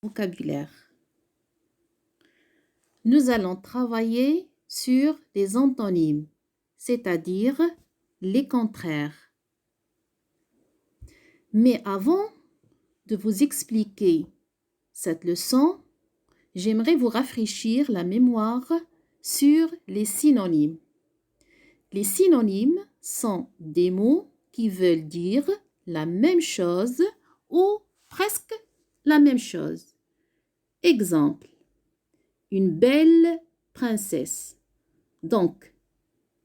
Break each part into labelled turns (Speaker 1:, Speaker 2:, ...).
Speaker 1: vocabulaire. Nous allons travailler sur les antonymes, c'est-à-dire les contraires. Mais avant de vous expliquer cette leçon, j'aimerais vous rafraîchir la mémoire sur les synonymes. Les synonymes sont des mots qui veulent dire la même chose ou presque la même chose. Exemple, une belle princesse. Donc,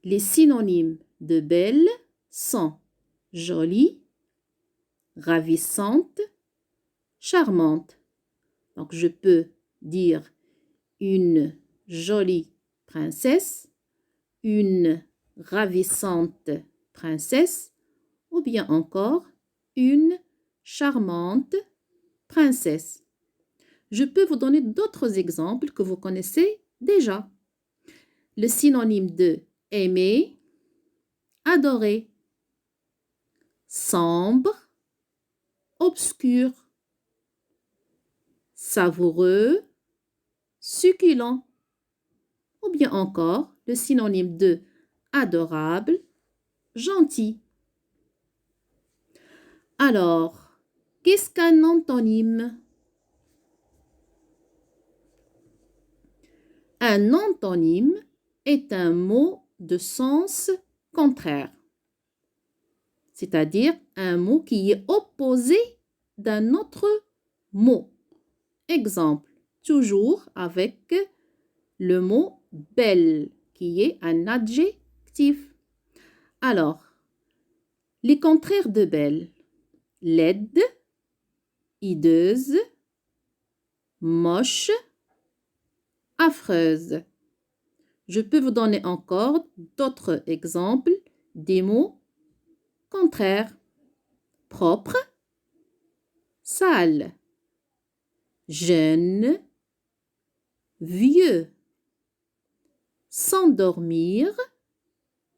Speaker 1: les synonymes de belle sont jolie, ravissante, charmante. Donc, je peux dire une jolie princesse, une ravissante princesse ou bien encore une charmante princesse. Je peux vous donner d'autres exemples que vous connaissez déjà. Le synonyme de aimer, adorer, sombre, obscur, savoureux, succulent, ou bien encore le synonyme de adorable, gentil. Alors, qu'est-ce qu'un antonyme? Un antonyme est un mot de sens contraire, c'est-à-dire un mot qui est opposé d'un autre mot. Exemple, toujours avec le mot belle, qui est un adjectif. Alors, les contraires de belle: laide, hideuse, moche, affreuse. Je peux vous donner encore d'autres exemples des mots contraires: propre, sale, jeune, vieux, s'endormir,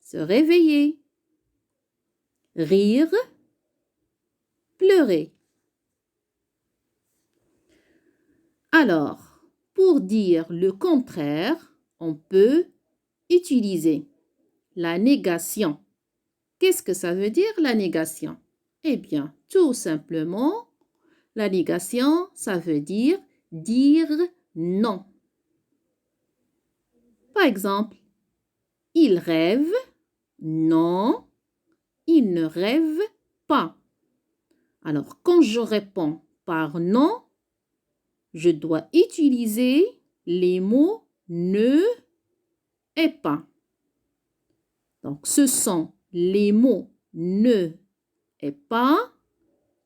Speaker 1: se réveiller, rire, pleurer. Alors, pour dire le contraire, on peut utiliser la négation. Qu'est-ce que ça veut dire, la négation? Eh bien, tout simplement, la négation, ça veut dire non. Par exemple, il rêve, non, il ne rêve pas. Alors, quand je réponds par non, je dois utiliser les mots ne et pas. Donc, ce sont les mots ne et pas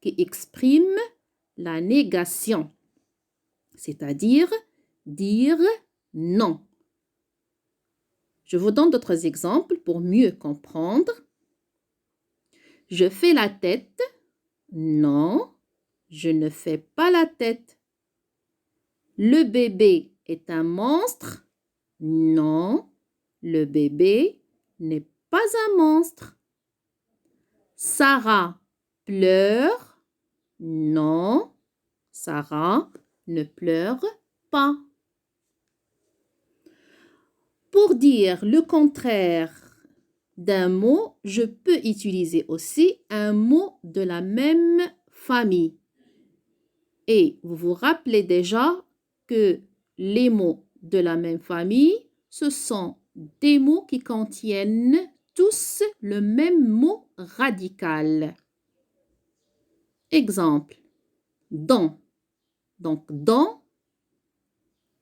Speaker 1: qui expriment la négation, c'est-à-dire dire non. Je vous donne d'autres exemples pour mieux comprendre. Je fais la tête. Non, je ne fais pas la tête. Le bébé est un monstre. Non, le bébé n'est pas un monstre. Sarah pleure. Non, Sarah ne pleure pas. Pour dire le contraire d'un mot, je peux utiliser aussi un mot de la même famille. Et vous vous rappelez déjà que les mots de la même famille, ce sont des mots qui contiennent tous le même mot radical. Exemple, dent. Donc, dent,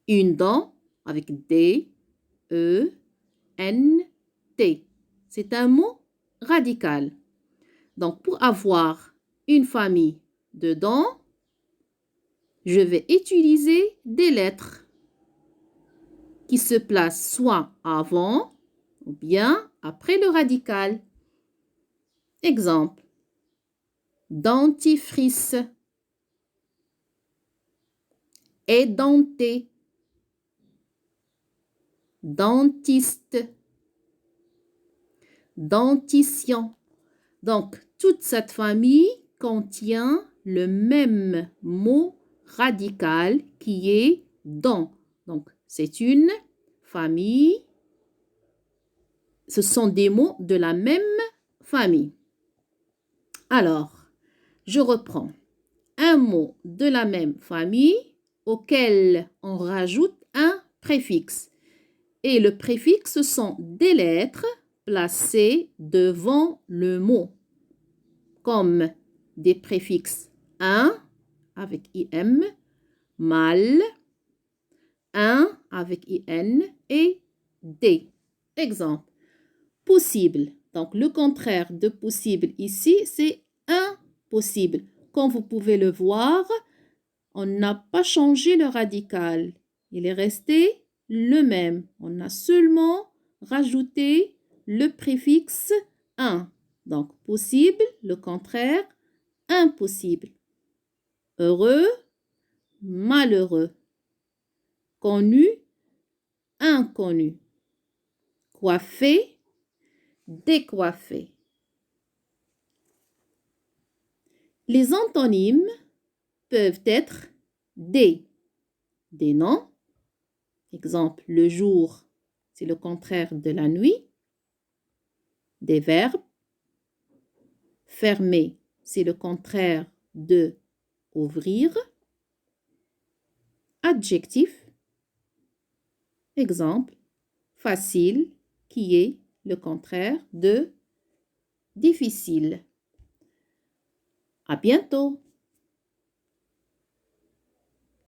Speaker 1: une dent avec D, E, N, T. C'est un mot radical. Donc, pour avoir une famille de dents, je vais utiliser des lettres qui se placent soit avant ou bien après le radical. Exemple, dentifrice, édenté, dentiste, dentition. Donc, toute cette famille contient le même mot radical qui est dans. Donc, c'est une famille. Ce sont des mots de la même famille. Alors, je reprends. Un mot de la même famille auquel on rajoute un préfixe. Et le préfixe, ce sont des lettres placées devant le mot, comme des préfixes un avec im, mal, un avec in et des. Exemple, possible. Donc, le contraire de possible ici, c'est impossible. Comme vous pouvez le voir, on n'a pas changé le radical. Il est resté le même. On a seulement rajouté le préfixe un. Donc, possible, le contraire, impossible. Heureux, malheureux. Connu, inconnu. Coiffé, décoiffé. Les antonymes peuvent être des noms. Exemple, le jour, c'est le contraire de la nuit. Des verbes. Fermer, c'est le contraire de ouvrir. Adjectif. Exemple, facile, qui est le contraire de difficile. À bientôt.